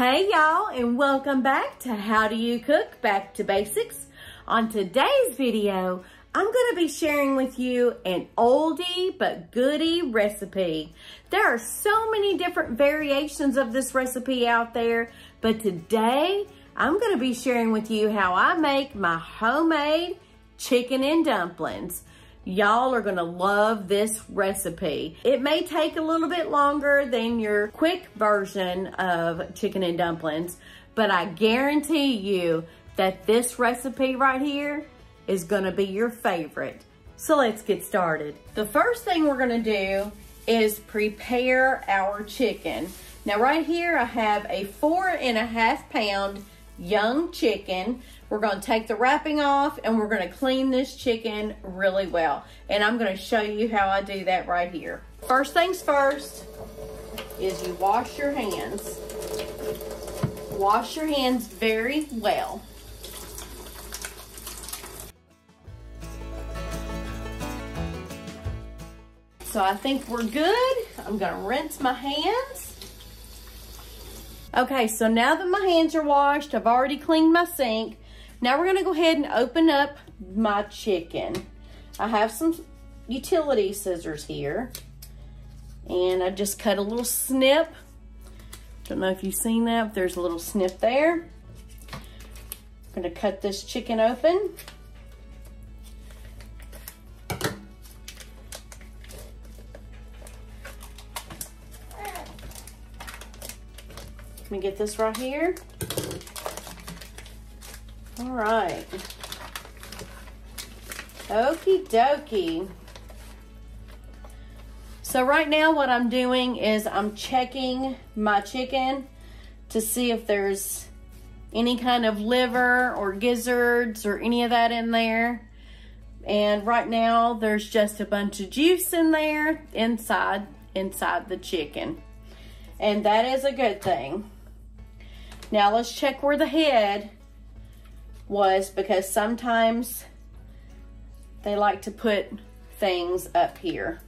Hey y'all, and welcome back to How Do You Cook? Back to Basics. On today's video, I'm going to be sharing with you an oldie but goodie recipe. There are so many different variations of this recipe out there, but today I'm going to be sharing with you how I make my homemade chicken and dumplings. Y'all are gonna love this recipe. It may take a little bit longer than your quick version of chicken and dumplings, but I guarantee you that this recipe right here is gonna be your favorite. So let's get started. The first thing we're gonna do is prepare our chicken. Now right here I have a 4.5 pound young chicken. We're going to take the wrapping off and we're going to clean this chicken really well. And I'm going to show you how I do that right here. First things first is you wash your hands. Wash your hands very well. So I think we're good. I'm going to rinse my hands. Okay, so now that my hands are washed, I've already cleaned my sink. Now we're gonna go ahead and open up my chicken. I have some utility scissors here. And I just cut a little snip. Don't know if you've seen that, but there's a little snip there. I'm gonna cut this chicken open. Let me get this right here. All right. Okie dokie. So right now what I'm doing is I'm checking my chicken to see if there's any kind of liver or gizzards or any of that in there. And right now there's just a bunch of juice in there inside the chicken. And that is a good thing. Now let's check where the head was, because sometimes they like to put things up here.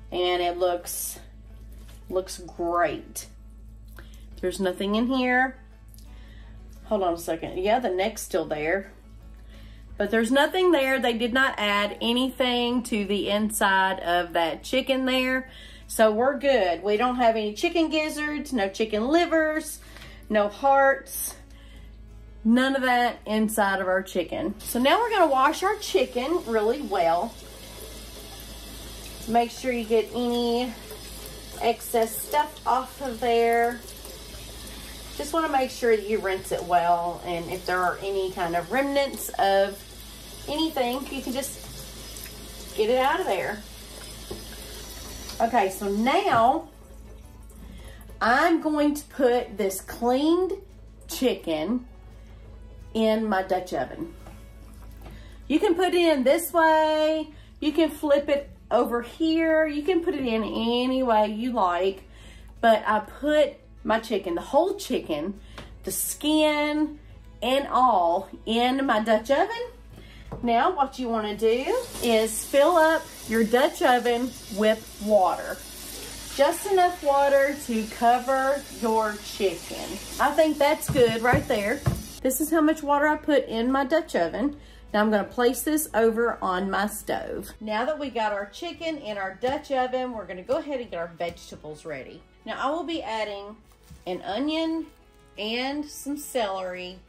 And it looks great. There's nothing in here. Hold on a second. Yeah, the neck's still there. But there's nothing there. They did not add anything to the inside of that chicken there. So we're good. We don't have any chicken gizzards, no chicken livers, no hearts, none of that inside of our chicken. So now we're gonna wash our chicken really well. Make sure you get any excess stuff off of there. Just wanna make sure that you rinse it well, and if there are any kind of remnants of anything, you can just get it out of there. Okay, so now I'm going to put this cleaned chicken in my Dutch oven. You can put it in this way, you can flip it over here, you can put it in any way you like, but I put my chicken, the whole chicken, the skin and all, in my Dutch oven. Now what you want to do is fill up your Dutch oven with water. Just enough water to cover your chicken. I think that's good right there. This is how much water I put in my Dutch oven. Now I'm gonna place this over on my stove. Now that we got our chicken in our Dutch oven, we're gonna go ahead and get our vegetables ready. Now I will be adding an onion and some celery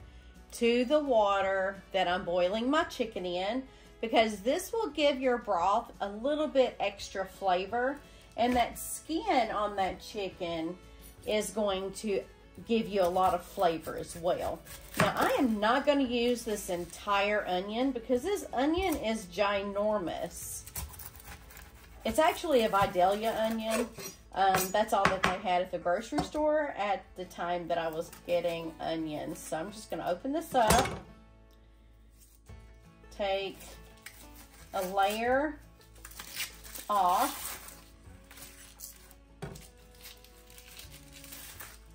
to the water that I'm boiling my chicken in, because this will give your broth a little bit extra flavor, and that skin on that chicken is going to give you a lot of flavor as well. Now I am not going to use this entire onion because this onion is ginormous. It's actually a Vidalia onion. That's all that they had at the grocery store at the time that I was getting onions. So I'm just going to open this up, take a layer off,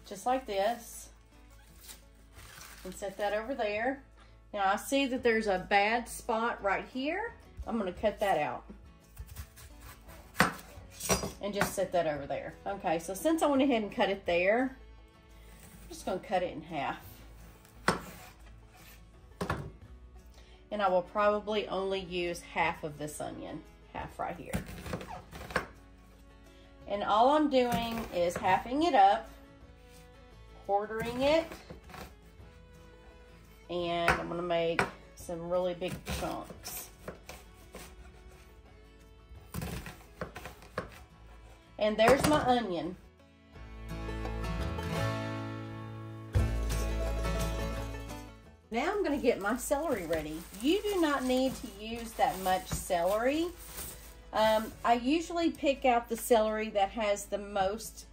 just like this, and set that over there. Now I see that there's a bad spot right here. I'm going to cut that out and just set that over there. Okay, so since I went ahead and cut it there, just gonna cut it in half. And I will probably only use half of this onion, half right here. And all I'm doing is halving it up, quartering it, and I'm gonna make some really big chunks. And there's my onion. Now I'm gonna get my celery ready. You do not need to use that much celery. I usually pick out the celery that has the most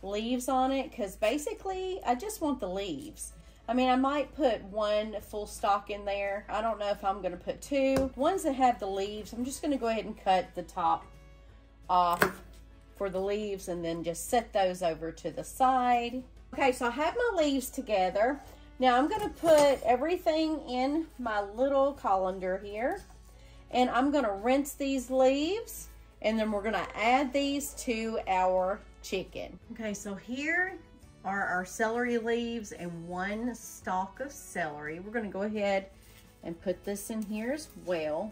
leaves on it because basically I just want the leaves. I mean, I might put one full stalk in there. I don't know if I'm gonna put two. Ones that have the leaves, I'm just gonna go ahead and cut the top off for the leaves and then just set those over to the side. Okay, so I have my leaves together. Now I'm gonna put everything in my little colander here, and I'm gonna rinse these leaves, and then we're gonna add these to our chicken. Okay, so here are our celery leaves and one stalk of celery. We're gonna go ahead and put this in here as well.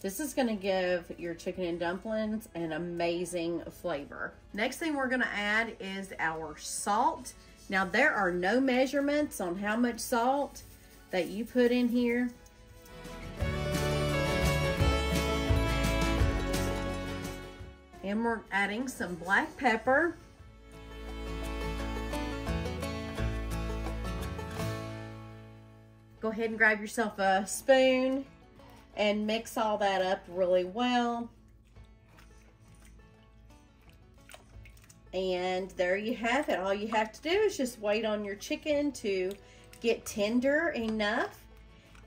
This is gonna give your chicken and dumplings an amazing flavor. Next thing we're gonna add is our salt. Now there are no measurements on how much salt that you put in here. And we're adding some black pepper. Go ahead and grab yourself a spoon and mix all that up really well. And there you have it. All you have to do is just wait on your chicken to get tender enough.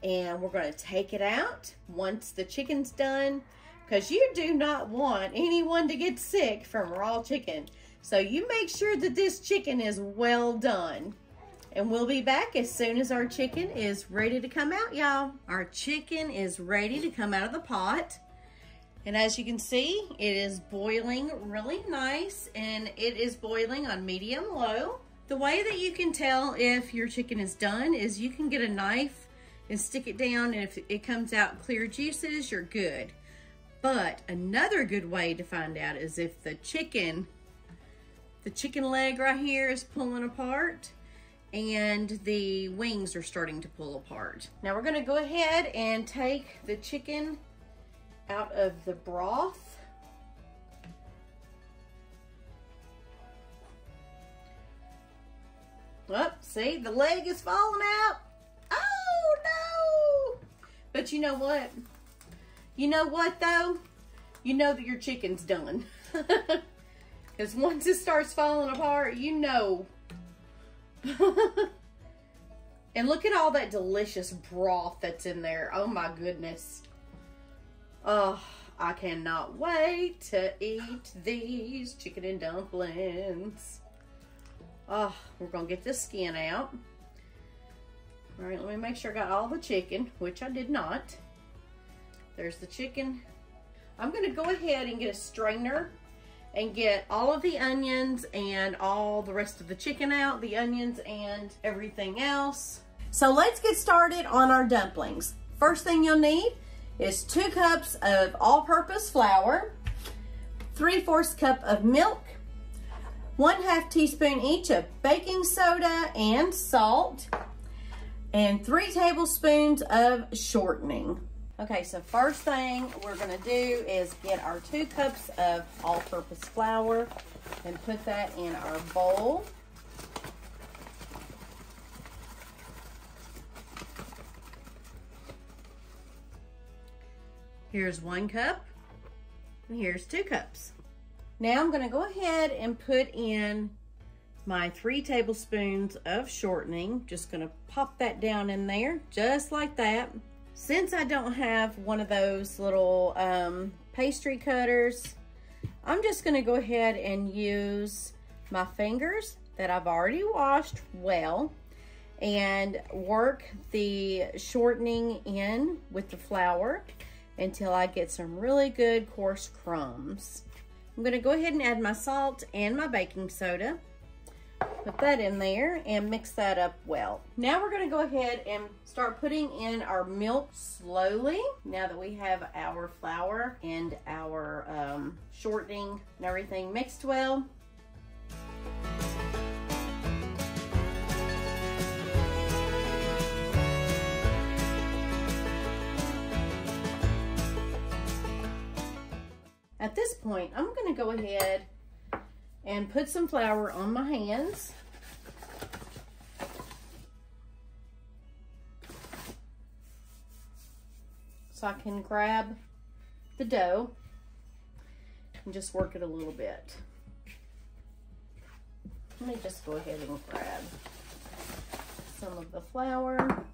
And we're gonna take it out once the chicken's done, because you do not want anyone to get sick from raw chicken. So you make sure that this chicken is well done. And we'll be back as soon as our chicken is ready to come out, y'all. Our chicken is ready to come out of the pot. And as you can see, it is boiling really nice, and it is boiling on medium low. The way that you can tell if your chicken is done is you can get a knife and stick it down, and if it comes out clear juices, you're good. But another good way to find out is if the chicken leg right here is pulling apart and the wings are starting to pull apart. Now we're gonna go ahead and take the chicken out of the broth. Oh, see, the leg is falling out. Oh no! But you know what? You know what though? You know that your chicken's done. Because once it starts falling apart, you know. And look at all that delicious broth that's in there. Oh my goodness. Oh, I cannot wait to eat these chicken and dumplings. Oh, we're gonna get the skin out. All right, let me make sure I got all the chicken, which I did not. There's the chicken. I'm gonna go ahead and get a strainer and get all of the onions and all the rest of the chicken out, the onions and everything else. So let's get started on our dumplings. First thing you'll need is 2 cups of all-purpose flour, 3/4 cup of milk, 1/2 teaspoon each of baking soda and salt, and 3 tablespoons of shortening. Okay, so first thing we're gonna do is get our 2 cups of all-purpose flour and put that in our bowl. Here's 1 cup, and here's 2 cups. Now I'm gonna go ahead and put in my 3 tablespoons of shortening. Just gonna pop that down in there, just like that. Since I don't have one of those little pastry cutters, I'm just gonna go ahead and use my fingers that I've already washed well and work the shortening in with the flour until I get some really good coarse crumbs. I'm gonna go ahead and add my salt and my baking soda. Put that in there and mix that up well. Now we're gonna go ahead and start putting in our milk slowly. Now that we have our flour and our shortening and everything mixed well. At this point, I'm gonna go ahead and put some flour on my hands. So I can grab the dough and just work it a little bit. Let me just go ahead and grab some of the flour.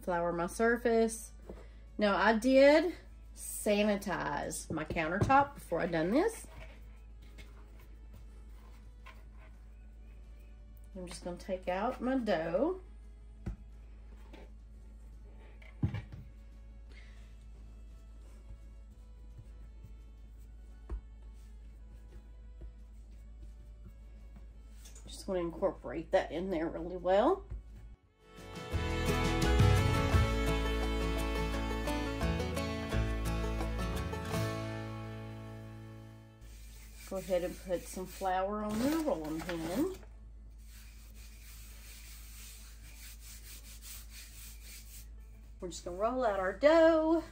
Flour my surface. Now I did sanitize my countertop before I done this. I'm just going to take out my dough. Just want to incorporate that in there really well. Go ahead and put some flour on the rolling pin. We're just gonna roll out our dough.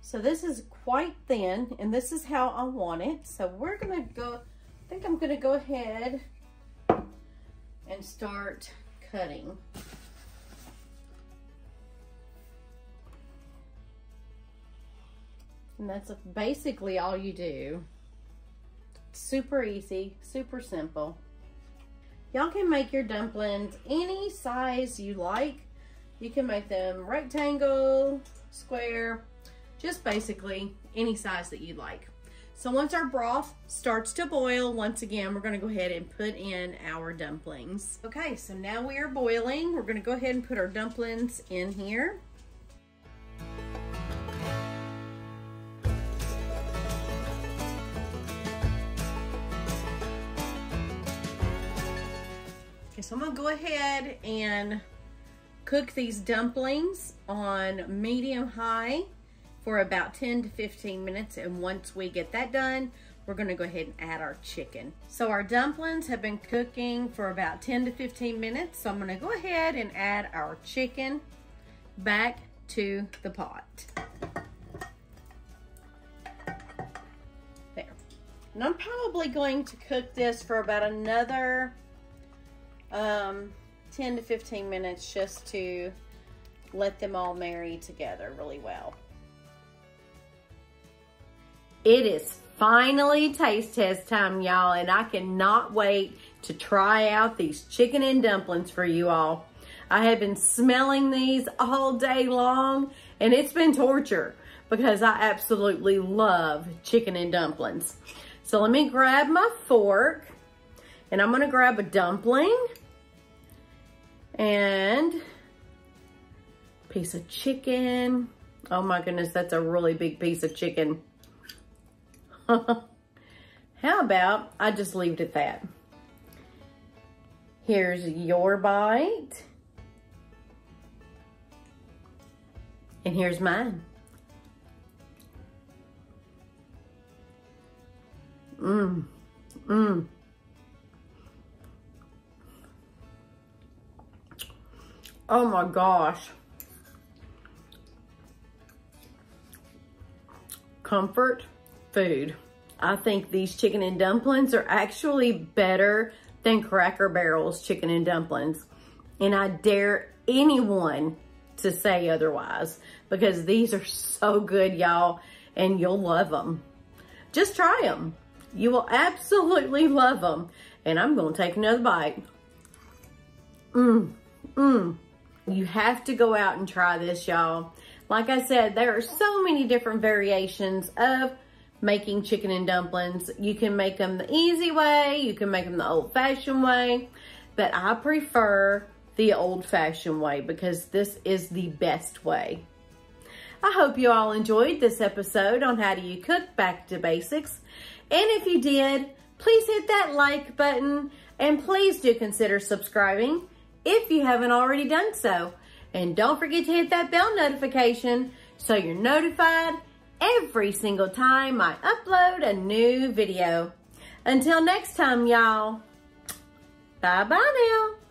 So this is quite thin, and this is how I want it. So we're gonna go, I think I'm gonna go ahead and start cutting. And that's basically all you do. Super easy, super simple. Y'all can make your dumplings any size you like. You can make them rectangle, square, just basically any size that you like. So once our broth starts to boil, once again, we're gonna go ahead and put in our dumplings. Okay, so now we are boiling. We're gonna go ahead and put our dumplings in here. So I'm gonna go ahead and cook these dumplings on medium-high for about 10 to 15 minutes. And once we get that done, we're gonna go ahead and add our chicken. So our dumplings have been cooking for about 10 to 15 minutes. So I'm gonna go ahead and add our chicken back to the pot. There. And I'm probably going to cook this for about another 10 to 15 minutes just to let them all marry together really well. It is finally taste test time, y'all, and I cannot wait to try out these chicken and dumplings for you all. I have been smelling these all day long, and it's been torture because I absolutely love chicken and dumplings. So let me grab my fork, and I'm gonna grab a dumpling and piece of chicken. Oh my goodness, that's a really big piece of chicken. How about I just leave it at that? Here's your bite. And here's mine. Mmm. Mmm. Oh my gosh. Comfort food. I think these chicken and dumplings are actually better than Cracker Barrel's chicken and dumplings. And I dare anyone to say otherwise because these are so good, y'all, and you'll love them. Just try them. You will absolutely love them. And I'm going to take another bite. Mmm. Mmm. You have to go out and try this, y'all. Like I said, there are so many different variations of making chicken and dumplings. You can make them the easy way. You can make them the old-fashioned way. But I prefer the old-fashioned way because this is the best way. I hope you all enjoyed this episode on how do you cook back to basics. And if you did, please hit that like button and please do consider subscribing if you haven't already done so. And don't forget to hit that bell notification so you're notified every single time I upload a new video. Until next time, y'all. Bye-bye now.